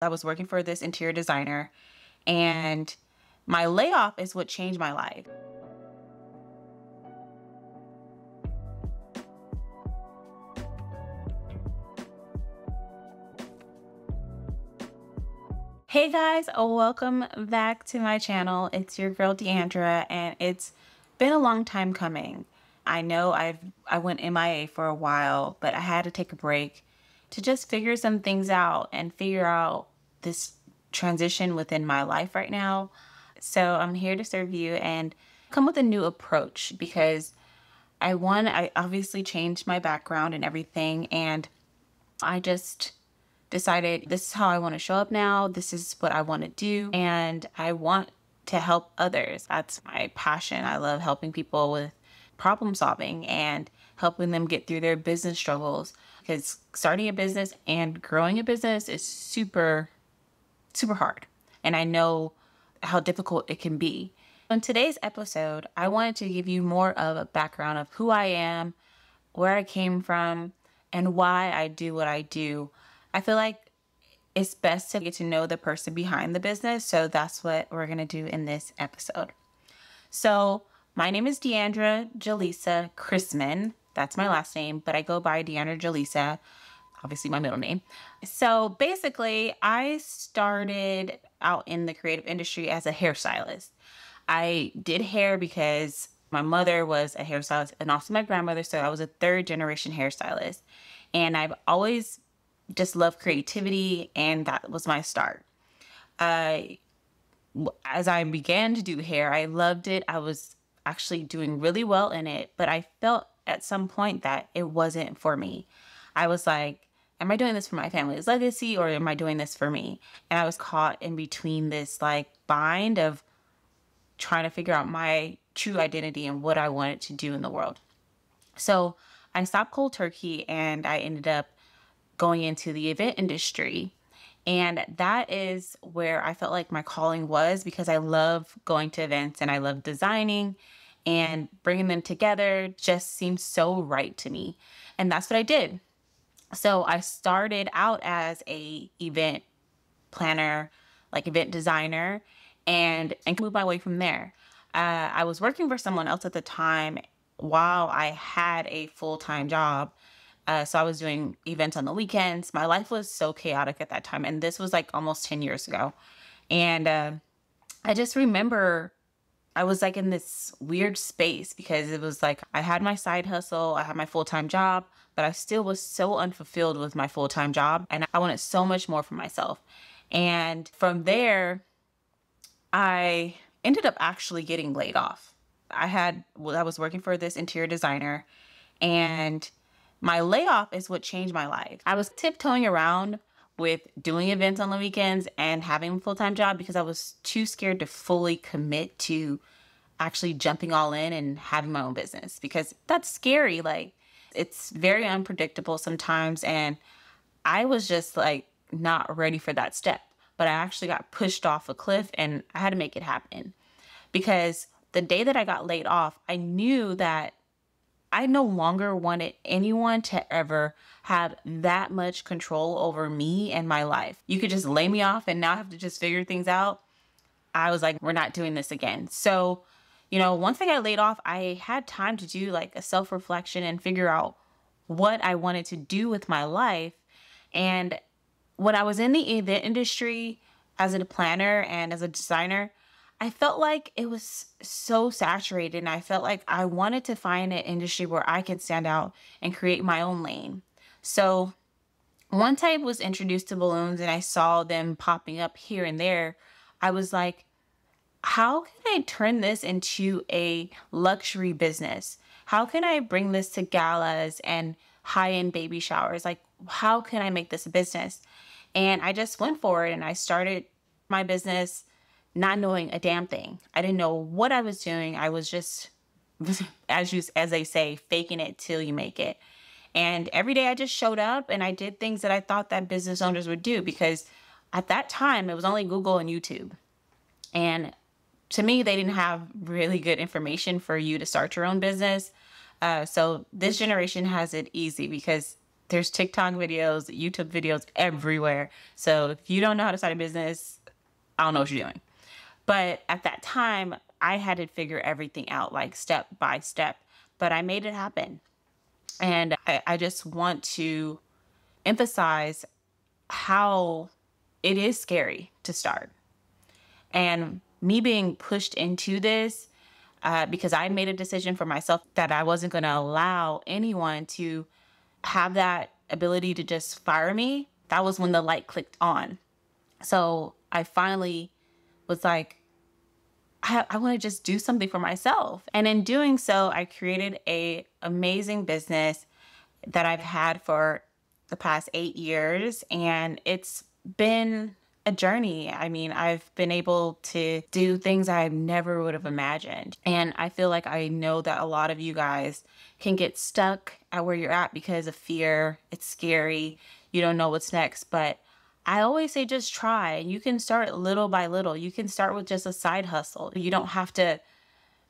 I was working for this interior designer, and my layoff is what changed my life. Hey guys, welcome back to my channel. It's your girl Deandra, and it's been a long time coming. I know I went MIA for a while, but I had to take a break to just figure some things out and figure out this transition within my life right now. So I'm here to serve you and come with a new approach because I obviously changed my background and everything, and I just decided this is how I want to show up now. This is what I want to do. And I want to help others. That's my passion. I love helping people with problem solving and helping them get through their business struggles. Because starting a business and growing a business is super, super hard. And I know how difficult it can be. In today's episode, I wanted to give you more of a background of who I am, where I came from, and why I do what I do. I feel like it's best to get to know the person behind the business. So that's what we're going to do in this episode. So my name is Deandra Jaleesa Chrisman. That's my last name, but I go by Deandra Jaleesa, obviously my middle name. So basically, I started out in the creative industry as a hairstylist. I did hair because my mother was a hairstylist and also my grandmother. So I was a third generation hairstylist. And I've always just loved creativity, and that was my start. As I began to do hair, I loved it. I was actually doing really well in it, but I felt at some point that it wasn't for me. I was like, am I doing this for my family's legacy, or am I doing this for me? And I was caught in between this like bind of trying to figure out my true identity and what I wanted to do in the world. So I stopped cold turkey and I ended up going into the event industry. And that is where I felt like my calling was, because I love going to events and I love designing, and bringing them together just seemed so right to me. And that's what I did. So I started out as a event planner, like event designer, and moved my way from there. I was working for someone else at the time while I had a full-time job. So I was doing events on the weekends. My life was so chaotic at that time. And this was like almost 10 years ago. And I just remember I was like in this weird space because it was like I had my side hustle, I had my full-time job, but I still was so unfulfilled with my full-time job. And I wanted so much more for myself. And from there, I ended up actually getting laid off. I was working for this interior designer, and my layoff is what changed my life. I was tiptoeing around with doing events on the weekends and having a full-time job because I was too scared to fully commit to actually jumping all in and having my own business, because that's scary. Like, it's very unpredictable sometimes. And I was just like not ready for that step, but I actually got pushed off a cliff and I had to make it happen, because the day that I got laid off, I knew that I no longer wanted anyone to ever have that much control over me and my life. You could just lay me off and now I have to just figure things out. I was like, we're not doing this again. So, once I got laid off, I had time to do like a self-reflection and figure out what I wanted to do with my life. And when I was in the event industry as a planner and as a designer, I felt like it was so saturated, and I felt like I wanted to find an industry where I could stand out and create my own lane. So once I was introduced to balloons and I saw them popping up here and there, I was like, how can I turn this into a luxury business? How can I bring this to galas and high-end baby showers? Like, how can I make this a business? And I just went for it and I started my business not knowing a damn thing. I didn't know what I was doing. I was just, as they say, faking it till you make it. And every day I just showed up and I did things that I thought that business owners would do, because at that time it was only Google and YouTube. And to me, they didn't have really good information for you to start your own business. So this generation has it easy because There's TikTok videos, YouTube videos everywhere. So if you don't know how to start a business, I don't know what you're doing. But at that time, I had to figure everything out like step by step, but I made it happen. And I just want to emphasize how it is scary to start. And me being pushed into this because I made a decision for myself that I wasn't going to allow anyone to have that ability to just fire me. That was when the light clicked on. So I finally was like, I want to just do something for myself. And in doing so, I created a amazing business that I've had for the past 8 years. And it's been a journey. I mean, I've been able to do things I never would have imagined. And I feel like I know that a lot of you guys can get stuck at where you're at because of fear. It's scary. You don't know what's next. But I always say just try. You can start little by little. You can start with just a side hustle. You don't have to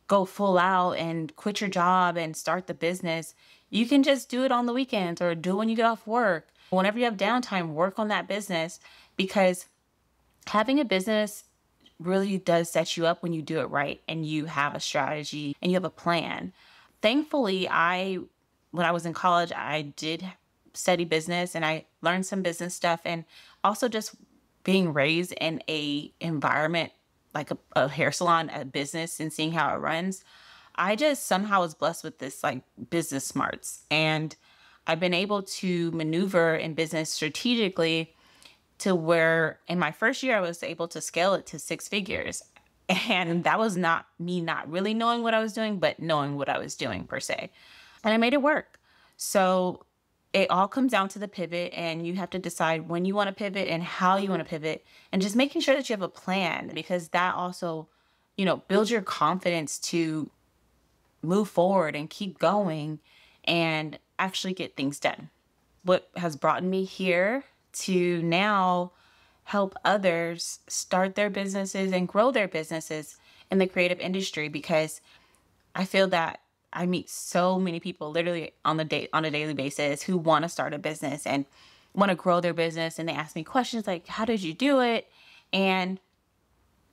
go full out and quit your job and start the business. You can just do it on the weekends or do it when you get off work. Whenever you have downtime, work on that business, because having a business really does set you up when you do it right and you have a strategy and you have a plan. Thankfully, when I was in college, I did study business and I learned some business stuff, and also just being raised in a environment like a hair salon, a business, and seeing how it runs. I just somehow was blessed with this like business smarts, and I've been able to maneuver in business strategically to where in my first year I was able to scale it to 6 figures. And that was not me not really knowing what I was doing, but knowing what I was doing per se. And I made it work. So it all comes down to the pivot, and you have to decide when you want to pivot and how you want to pivot, and just making sure that you have a plan, because that also, builds your confidence to move forward and keep going and actually get things done. What has brought me here to now help others start their businesses and grow their businesses in the creative industry, because I feel that I meet so many people literally on a daily basis who want to start a business and want to grow their business, and they ask me questions like, how did you do it? And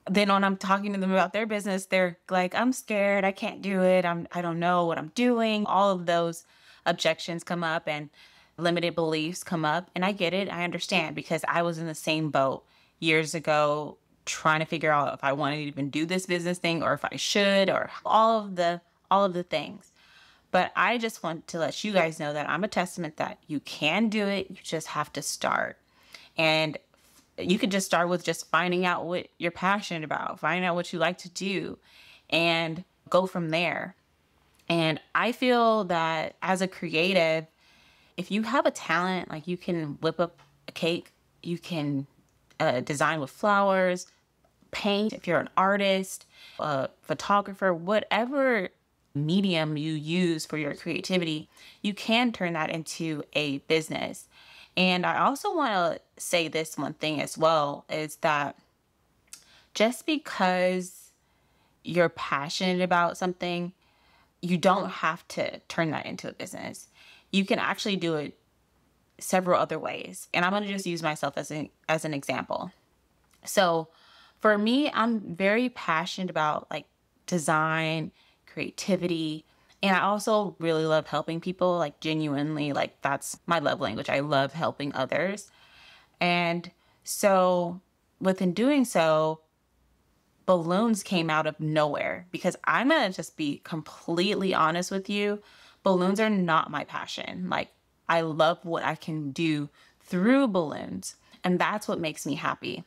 then when I'm talking to them about their business, they're like, I'm scared, I can't do it, I don't know what I'm doing. All of those objections come up and limited beliefs come up. And I get it. I understand, because I was in the same boat years ago trying to figure out if I wanted to even do this business thing or if I should, or all of the things. But I just want to let you guys know that I'm a testament that you can do it. You just have to start. And you could just start with just finding out what you're passionate about, finding out what you like to do, and go from there. And I feel that as a creative, if you have a talent, like you can whip up a cake, you can design with flowers, paint, if you're an artist, a photographer, whatever medium you use for your creativity, you can turn that into a business. And I also want to say this one thing as well, is that just because you're passionate about something, you don't have to turn that into a business. You can actually do it several other ways. And I'm going to just use myself as an example. So for me, I'm very passionate about like design, creativity, and I also really love helping people, like genuinely, like that's my love language. I love helping others. And so within doing so, balloons came out of nowhere, because I'm going to just be completely honest with you. Balloons are not my passion. Like, I love what I can do through balloons, and that's what makes me happy.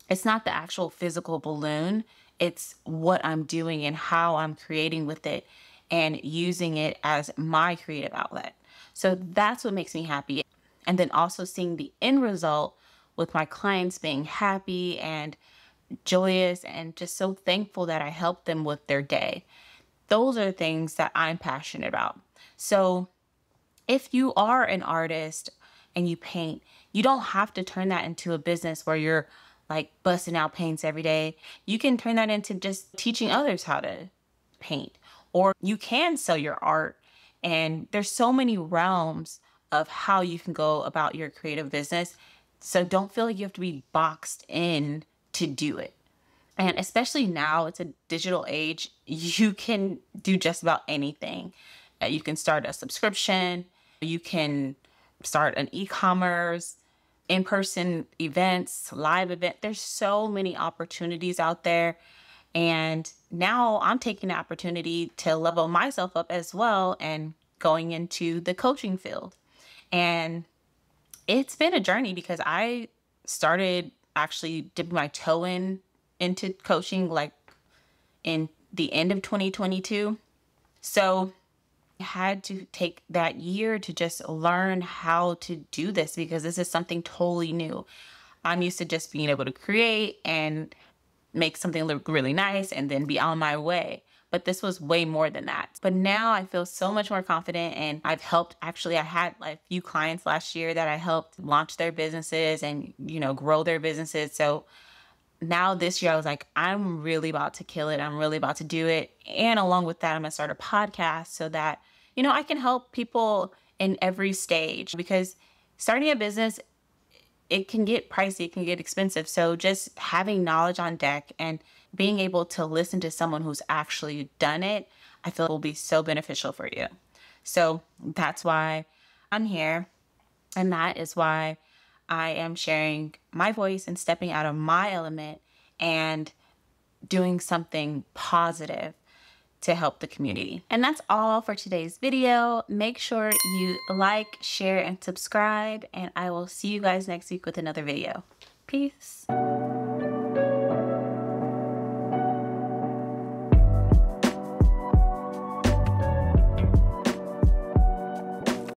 It's not the actual physical balloon. It's what I'm doing and how I'm creating with it and using it as my creative outlet. So that's what makes me happy. And then also seeing the end result with my clients being happy and joyous and just so thankful that I helped them with their day. Those are things that I'm passionate about. So if you are an artist and you paint, you don't have to turn that into a business where you're like busting out paints every day. You can turn that into just teaching others how to paint, or you can sell your art. And there's so many realms of how you can go about your creative business. So don't feel like you have to be boxed in to do it. And especially now, it's a digital age, you can do just about anything. You can start a subscription, you can start an e-commerce, in-person events, live event. There's so many opportunities out there. And now I'm taking the opportunity to level myself up as well and going into the coaching field. And it's been a journey because I started actually dipping my toe into coaching like in the end of 2022. So I had to take that year to just learn how to do this because this is something totally new. I'm used to just being able to create and make something look really nice and then be on my way. But this was way more than that. But now I feel so much more confident, and I've helped, actually I had like a few clients last year that I helped launch their businesses and, grow their businesses. So now this year I was like, I'm really about to kill it. I'm really about to do it. And along with that, I'm gonna start a podcast so that, I can help people in every stage, because starting a business, it can get pricey, it can get expensive. So just having knowledge on deck and being able to listen to someone who's actually done it, I feel will be so beneficial for you. So that's why I'm here. And that is why I am sharing my voice and stepping out of my element and doing something positive to help the community. And that's all for today's video. Make sure you like, share, and subscribe, and I will see you guys next week with another video. Peace.